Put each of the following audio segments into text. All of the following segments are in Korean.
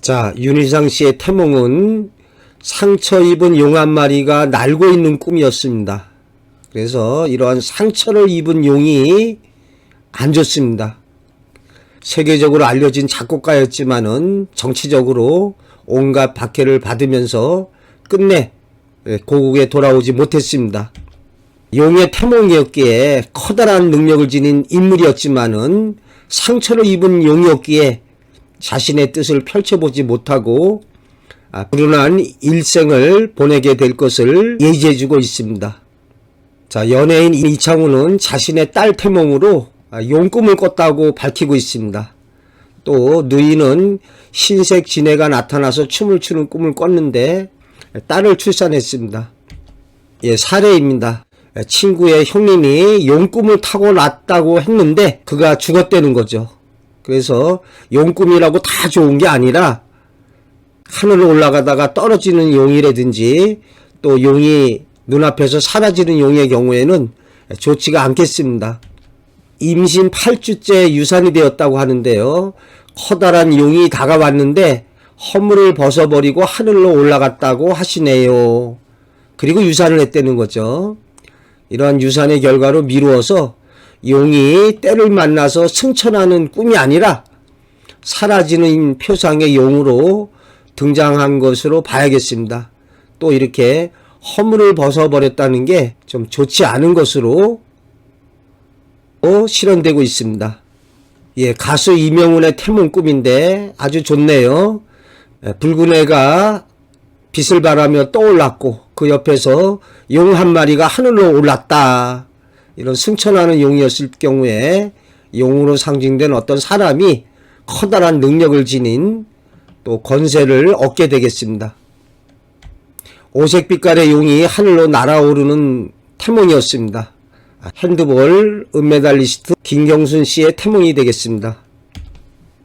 자, 윤희상 씨의 태몽은 상처 입은 용 한 마리가 날고 있는 꿈이었습니다. 그래서 이러한 상처를 입은 용이 안 좋습니다. 세계적으로 알려진 작곡가였지만은 정치적으로 온갖 박해를 받으면서 끝내 고국에 돌아오지 못했습니다. 용의 태몽이었기에 커다란 능력을 지닌 인물이었지만은 상처를 입은 용이었기에 자신의 뜻을 펼쳐보지 못하고 불운한 일생을 보내게 될 것을 예지해주고 있습니다. 자, 연예인 이창우는 자신의 딸 태몽으로 용꿈을 꿨다고 밝히고 있습니다. 또 누이는 흰색 지네가 나타나서 춤을 추는 꿈을 꿨는데 딸을 출산했습니다. 예, 사례입니다. 친구의 형님이 용꿈을 타고 났다고 했는데 그가 죽었다는 거죠. 그래서 용꿈이라고 다 좋은 게 아니라 하늘을 올라가다가 떨어지는 용이라든지 또 용이 눈앞에서 사라지는 용의 경우에는 좋지가 않겠습니다. 임신 8주째 유산이 되었다고 하는데요. 커다란 용이 다가왔는데 허물을 벗어버리고 하늘로 올라갔다고 하시네요. 그리고 유산을 했다는 거죠. 이러한 유산의 결과로 미루어서 용이 때를 만나서 승천하는 꿈이 아니라 사라지는 표상의 용으로 등장한 것으로 봐야겠습니다. 또 이렇게 허물을 벗어버렸다는 게 좀 좋지 않은 것으로 실현되고 있습니다. 예, 가수 이명훈의 태몽 꿈인데 아주 좋네요. 붉은 애가 빛을 발하며 떠올랐고 그 옆에서 용 한 마리가 하늘로 올랐다. 이런 승천하는 용이었을 경우에 용으로 상징된 어떤 사람이 커다란 능력을 지닌 또 권세를 얻게 되겠습니다. 오색 빛깔의 용이 하늘로 날아오르는 태몽이었습니다. 핸드볼 은메달리스트 김경순 씨의 태몽이 되겠습니다.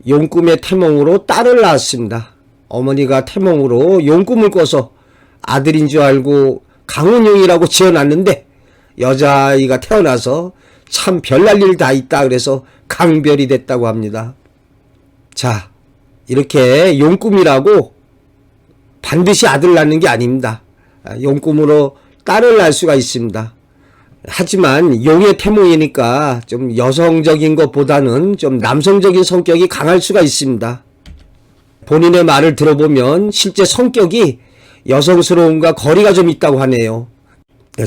용꿈의 태몽으로 딸을 낳았습니다. 어머니가 태몽으로 용꿈을 꿔서 아들인 줄 알고 강훈용이라고 지어놨는데 여자아이가 태어나서 참 별날 일 다 있다 그래서 강별이 됐다고 합니다. 자, 이렇게 용꿈이라고 반드시 아들 낳는 게 아닙니다. 용꿈으로 딸을 낳을 수가 있습니다. 하지만 용의 태몽이니까 좀 여성적인 것보다는 좀 남성적인 성격이 강할 수가 있습니다. 본인의 말을 들어보면 실제 성격이 여성스러움과 거리가 좀 있다고 하네요.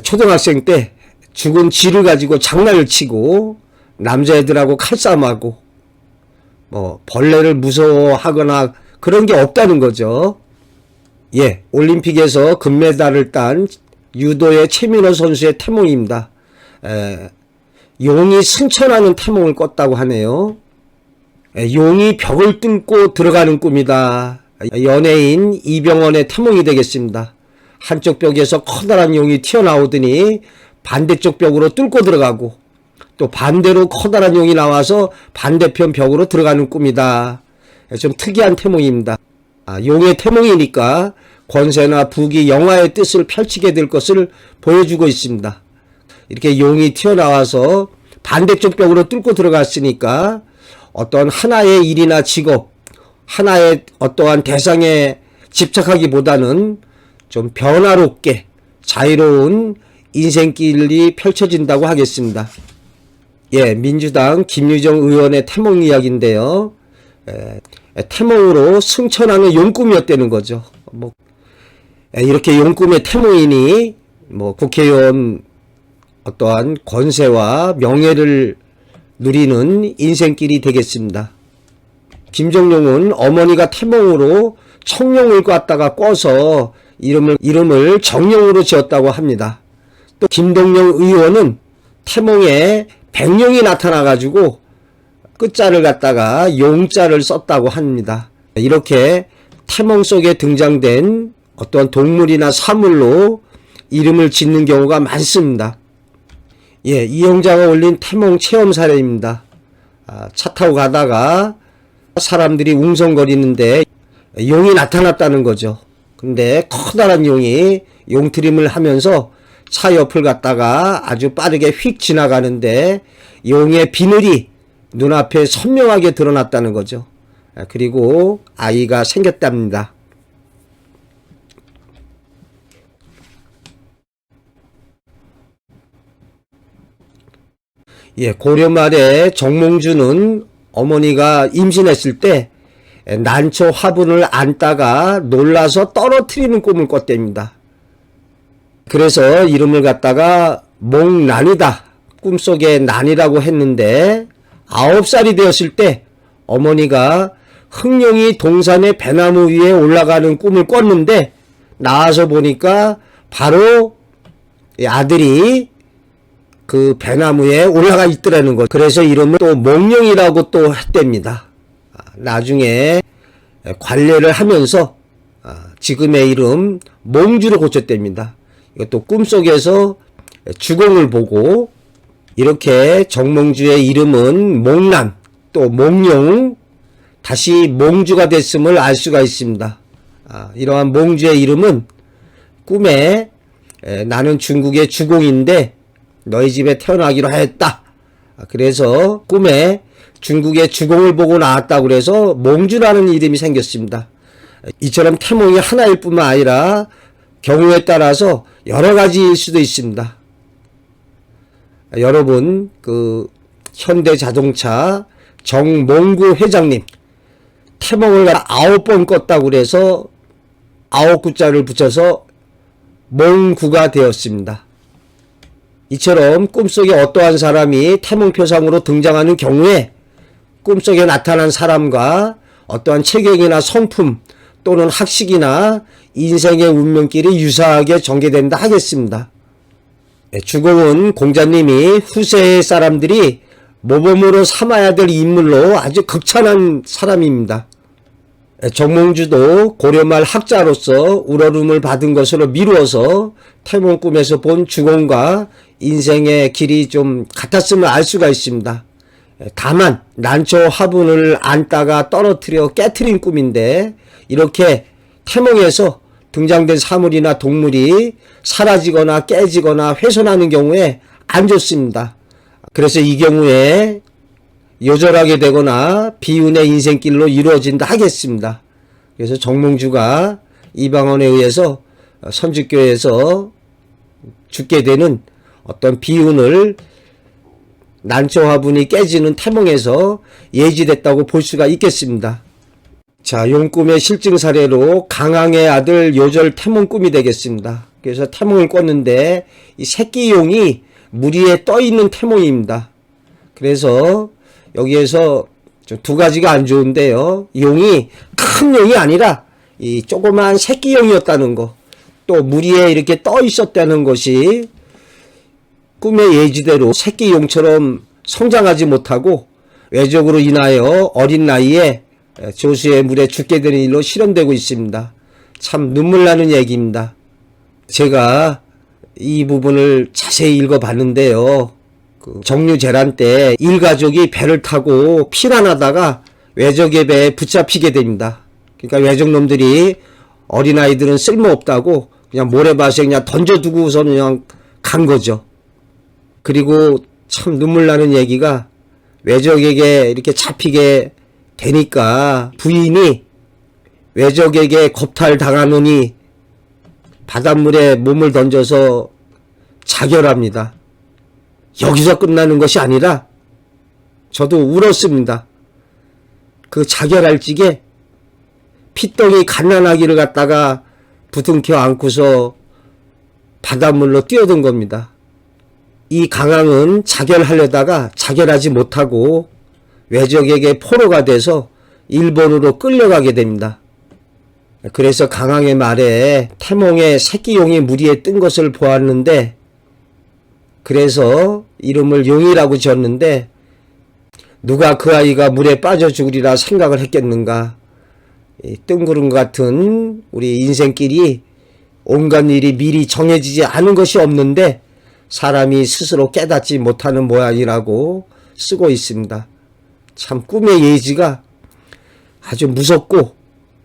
초등학생 때 죽은 쥐를 가지고 장난을 치고 남자애들하고 칼싸움하고 벌레를 무서워하거나 그런 게 없다는 거죠. 예, 올림픽에서 금메달을 딴 유도의 최민호 선수의 태몽입니다. 용이 승천하는 태몽을 꿨다고 하네요. 용이 벽을 뚫고 들어가는 꿈이다. 연예인 이병헌의 태몽이 되겠습니다. 한쪽 벽에서 커다란 용이 튀어나오더니 반대쪽 벽으로 뚫고 들어가고 또 반대로 커다란 용이 나와서 반대편 벽으로 들어가는 꿈이다. 좀 특이한 태몽입니다. 용의 태몽이니까 권세나 부귀, 영화의 뜻을 펼치게 될 것을 보여주고 있습니다. 이렇게 용이 튀어나와서 반대쪽 벽으로 뚫고 들어갔으니까 어떤 하나의 일이나 직업, 하나의 어떠한 대상에 집착하기보다는 좀 변화롭게 자유로운 인생길이 펼쳐진다고 하겠습니다. 예, 민주당 김유정 의원의 태몽 이야기인데요. 태몽으로 승천하는 용꿈이었다는 거죠. 이렇게 용꿈의 태몽이니 국회의원 어떠한 권세와 명예를 누리는 인생길이 되겠습니다. 김정용은 어머니가 태몽으로 청룡을 꿔서 이름을 정룡으로 지었다고 합니다. 또 김동영 의원은 태몽에 백룡이 나타나가지고 끝자를 갖다가 용자를 썼다고 합니다. 이렇게 태몽 속에 등장된 어떤 동물이나 사물로 이름을 짓는 경우가 많습니다. 예, 이영자가 올린 태몽 체험 사례입니다. 차 타고 가다가 사람들이 웅성거리는데 용이 나타났다는 거죠. 근데 커다란 용이 용트림을 하면서 차 옆을 갔다가 아주 빠르게 휙 지나가는데 용의 비늘이 눈앞에 선명하게 드러났다는 거죠. 그리고 아이가 생겼답니다. 예, 고려 말에 정몽주는 어머니가 임신했을 때 난초 화분을 안다가 놀라서 떨어뜨리는 꿈을 꿨답니다. 그래서 이름을 갖다가 몽난이다, 꿈속에 난이라고 했는데 9살이 되었을 때 어머니가 흑룡이 동산의 배나무 위에 올라가는 꿈을 꿨는데 나와서 보니까 바로 아들이 그 배나무에 올라가 있더라는 것. 그래서 이름을 또 몽룡이라고 또 했답니다. 나중에 관례를 하면서 지금의 이름 몽주로 고쳤답니다. 이것도 꿈속에서 주공을 보고 이렇게 정몽주의 이름은 몽난, 또 몽룡, 다시 몽주가 됐음을 알 수가 있습니다. 이러한 몽주의 이름은 꿈에 나는 중국의 주공인데 너희 집에 태어나기로 했다. 그래서 꿈에 중국의 주공을 보고 나왔다고 그래서 몽주라는 이름이 생겼습니다. 이처럼 태몽이 하나일 뿐만 아니라 경우에 따라서 여러 가지일 수도 있습니다. 여러분, 그 현대자동차 정몽구 회장님 태몽을 9번 꿨다고 그래서 9구자를 붙여서 몽구가 되었습니다. 이처럼 꿈속에 어떠한 사람이 태몽표상으로 등장하는 경우에 꿈속에 나타난 사람과 어떠한 체격이나 성품 또는 학식이나 인생의 운명길이 유사하게 전개된다 하겠습니다. 주공은 공자님이 후세의 사람들이 모범으로 삼아야 될 인물로 아주 극찬한 사람입니다. 정몽주도 고려말 학자로서 우러름을 받은 것으로 미루어서 태몽 꿈에서 본 주공과 인생의 길이 좀 같았음을 알 수가 있습니다. 다만 난초 화분을 안다가 떨어뜨려 깨트린 꿈인데 이렇게 태몽에서 등장된 사물이나 동물이 사라지거나 깨지거나 훼손하는 경우에 안 좋습니다. 그래서 이 경우에 요절하게 되거나 비운의 인생길로 이루어진다 하겠습니다. 그래서 정몽주가 이방원에 의해서 선주교에서 죽게 되는 어떤 비운을 난초 화분이 깨지는 태몽에서 예지됐다고 볼 수가 있겠습니다. 자, 용꿈의 실증 사례로 강항의 아들 요절 태몽 꿈이 되겠습니다. 그래서 태몽을 꿨는데 이 새끼 용이 물 위에 떠 있는 태몽입니다. 그래서 여기에서 두 가지가 안 좋은데요. 용이 큰 용이 아니라 이 조그만 새끼 용이었다는 거, 또 물 위에 이렇게 떠 있었다는 것이 꿈의 예지대로 새끼 용처럼 성장하지 못하고 외적으로 인하여 어린 나이에 조수의 물에 죽게 되는 일로 실현되고 있습니다. 참 눈물 나는 얘기입니다. 제가 이 부분을 자세히 읽어봤는데요. 그 정류재란 때 일가족이 배를 타고 피난하다가 외적의 배에 붙잡히게 됩니다. 그러니까 외적놈들이 어린아이들은 쓸모없다고 그냥 모래밭에 그냥 던져두고서 그냥 간 거죠. 그리고 참 눈물 나는 얘기가 외적에게 이렇게 잡히게 되니까 부인이 외적에게 겁탈당하느니 바닷물에 몸을 던져서 자결합니다. 여기서 끝나는 것이 아니라 저도 울었습니다. 그 자결할 적에 피덩이 갓난아기를 갖다가 부둥켜 안고서 바닷물로 뛰어든 겁니다. 이 강항은 자결하려다가 자결하지 못하고 외적에게 포로가 돼서 일본으로 끌려가게 됩니다. 그래서 강항의 말에 태몽에 새끼용이 물 위에 뜬 것을 보았는데 그래서 이름을 용이라고 지었는데 누가 그 아이가 물에 빠져 죽으리라 생각을 했겠는가. 뜬구름 같은 우리 인생길이 온갖 일이 미리 정해지지 않은 것이 없는데 사람이 스스로 깨닫지 못하는 모양이라고 쓰고 있습니다. 참 꿈의 예지가 아주 무섭고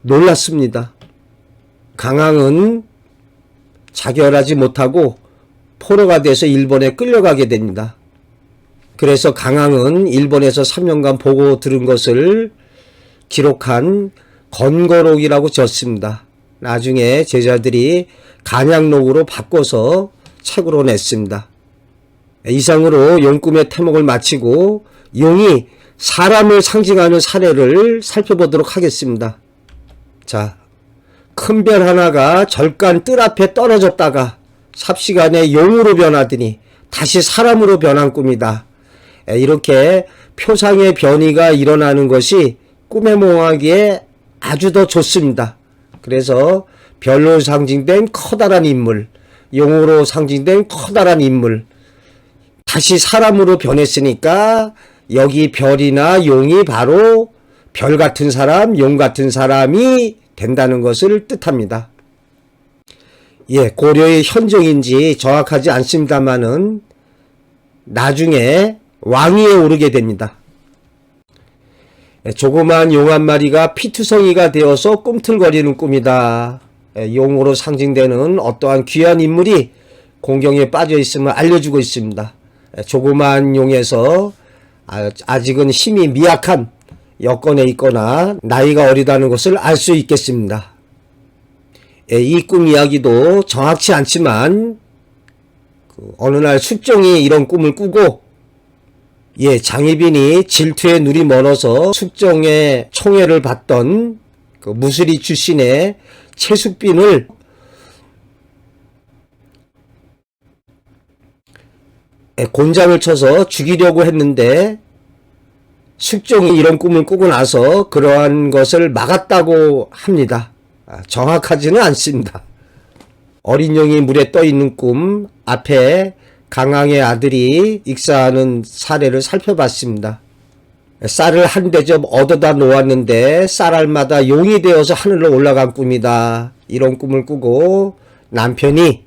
놀랐습니다. 강항은 자결하지 못하고 포로가 돼서 일본에 끌려가게 됩니다. 그래서 강항은 일본에서 3년간 보고 들은 것을 기록한 건거록이라고 지었습니다. 나중에 제자들이 간양록으로 바꿔서 책으로 냈습니다. 이상으로 용꿈의 태몽을 마치고 용이 사람을 상징하는 사례를 살펴보도록 하겠습니다. 자, 큰 별 하나가 절간 뜰 앞에 떨어졌다가 삽시간에 용으로 변하더니 다시 사람으로 변한 꿈이다. 이렇게 표상의 변이가 일어나는 것이 꿈에 몽하기에 아주 더 좋습니다. 그래서 별로 상징된 커다란 인물, 용으로 상징된 커다란 인물, 다시 사람으로 변했으니까 여기 별이나 용이 바로 별 같은 사람, 용 같은 사람이 된다는 것을 뜻합니다. 예, 고려의 현종인지 정확하지 않습니다만은 나중에 왕위에 오르게 됩니다. 조그만 용 한 마리가 피투성이가 되어서 꿈틀거리는 꿈이다. 용으로 상징되는 어떠한 귀한 인물이 공경에 빠져 있음을 알려주고 있습니다. 조그만 용에서 아직은 힘이 미약한 여건에 있거나 나이가 어리다는 것을 알 수 있겠습니다. 이 꿈 이야기도 정확치 않지만 어느 날 숙종이 이런 꿈을 꾸고 장희빈이 질투에 눈이 멀어서 숙종의 총애를 받던 그 무술이 출신의 최숙빈을 곤장을 쳐서 죽이려고 했는데 숙종이 이런 꿈을 꾸고 나서 그러한 것을 막았다고 합니다. 정확하지는 않습니다. 어린 용이 물에 떠 있는 꿈 앞에 강왕의 아들이 익사하는 사례를 살펴봤습니다. 쌀을 한 대접 얻어다 놓았는데 쌀알마다 용이 되어서 하늘로 올라간 꿈이다. 이런 꿈을 꾸고 남편이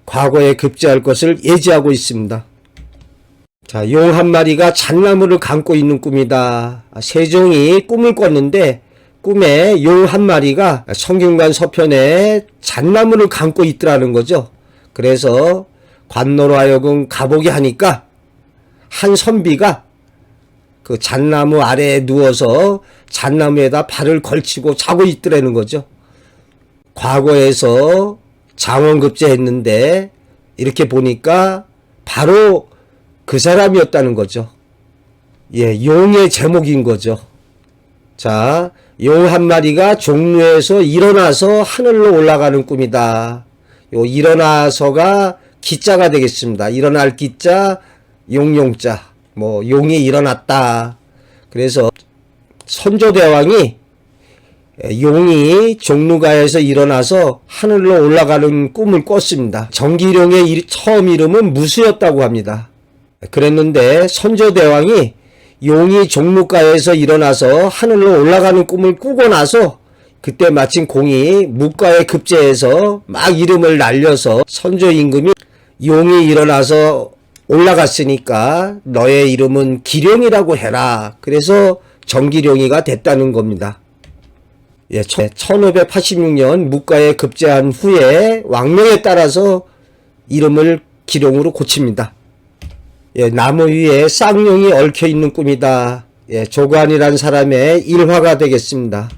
과거에 급제할 것을 예지하고 있습니다. 자, 용 한 마리가 잣나무를 감고 있는 꿈이다. 세종이 꿈을 꿨는데 꿈에 용 한 마리가 성균관 서편에 잣나무를 감고 있더라는 거죠. 그래서 관노로 하여금 가보게 하니까 한 선비가 그 잣나무 아래에 누워서 잣나무에다 발을 걸치고 자고 있더라는 거죠. 과거에서 장원급제했는데 이렇게 보니까 바로 그 사람이었다는 거죠. 용의 제목인 거죠. 자, 용 한 마리가 종루에서 일어나서 하늘로 올라가는 꿈이다. 요 일어나서가 기자가 되겠습니다. 일어날 기자, 용용자. 용이 일어났다. 그래서 선조대왕이 용이 종루가에서 일어나서 하늘로 올라가는 꿈을 꿨습니다. 정기룡의 처음 이름은 무수였다고 합니다. 그랬는데 선조대왕이 용이 종무가에서 일어나서 하늘로 올라가는 꿈을 꾸고 나서 그때 마침 공이 묵가에 급제해서 막 이름을 날려서 선조 임금이 용이 일어나서 올라갔으니까 너의 이름은 기룡이라고 해라. 그래서 정기룡이가 됐다는 겁니다. 1586년 묵가에 급제한 후에 왕명에 따라서 이름을 기룡으로 고칩니다. 나무 위에 쌍용이 얽혀 있는 꿈이다. 조관이란 사람의 일화가 되겠습니다.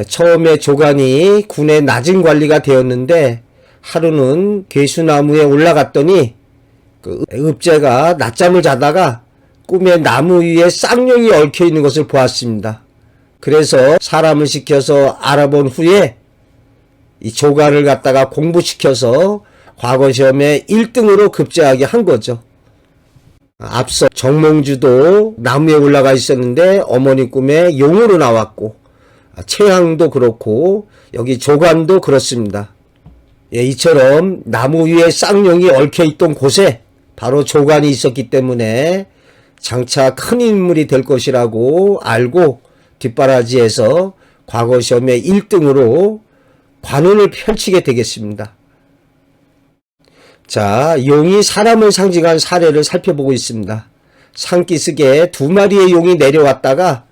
처음에 조관이 군의 낮은 관리가 되었는데 하루는 괴수나무에 올라갔더니 그 읍제가 낮잠을 자다가 꿈에 나무 위에 쌍용이 얽혀 있는 것을 보았습니다. 그래서 사람을 시켜서 알아본 후에 이 조관을 갖다가 공부시켜서 과거 시험에 1등으로 급제하게 한 거죠. 앞서 정몽주도 나무에 올라가 있었는데 어머니 꿈에 용으로 나왔고 최항도 그렇고 여기 조관도 그렇습니다. 이처럼 나무 위에 쌍용이 얽혀있던 곳에 바로 조관이 있었기 때문에 장차 큰 인물이 될 것이라고 알고 뒷바라지에서 과거 시험에 1등으로 관운을 펼치게 되겠습니다. 자, 용이 사람을 상징한 사례를 살펴보고 있습니다. 산기슭에 2마리의 용이 내려왔다가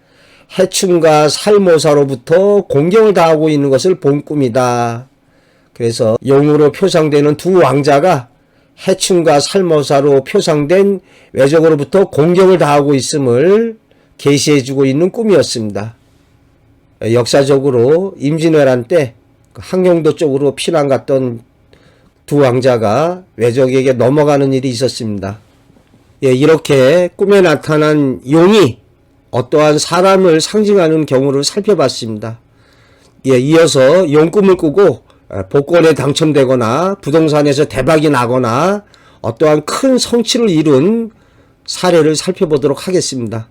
해충과 살모사로부터 공경을 당하고 있는 것을 본 꿈이다. 그래서 용으로 표상되는 2 왕자가 해충과 살모사로 표상된 외적으로부터 공경을 당하고 있음을 계시해주고 있는 꿈이었습니다. 역사적으로 임진왜란 때 항영도 쪽으로 피난 갔던 두 왕자가 외적에게 넘어가는 일이 있었습니다. 이렇게 꿈에 나타난 용이 어떠한 사람을 상징하는 경우를 살펴봤습니다. 이어서 용꿈을 꾸고 복권에 당첨되거나 부동산에서 대박이 나거나 어떠한 큰 성취를 이룬 사례를 살펴보도록 하겠습니다.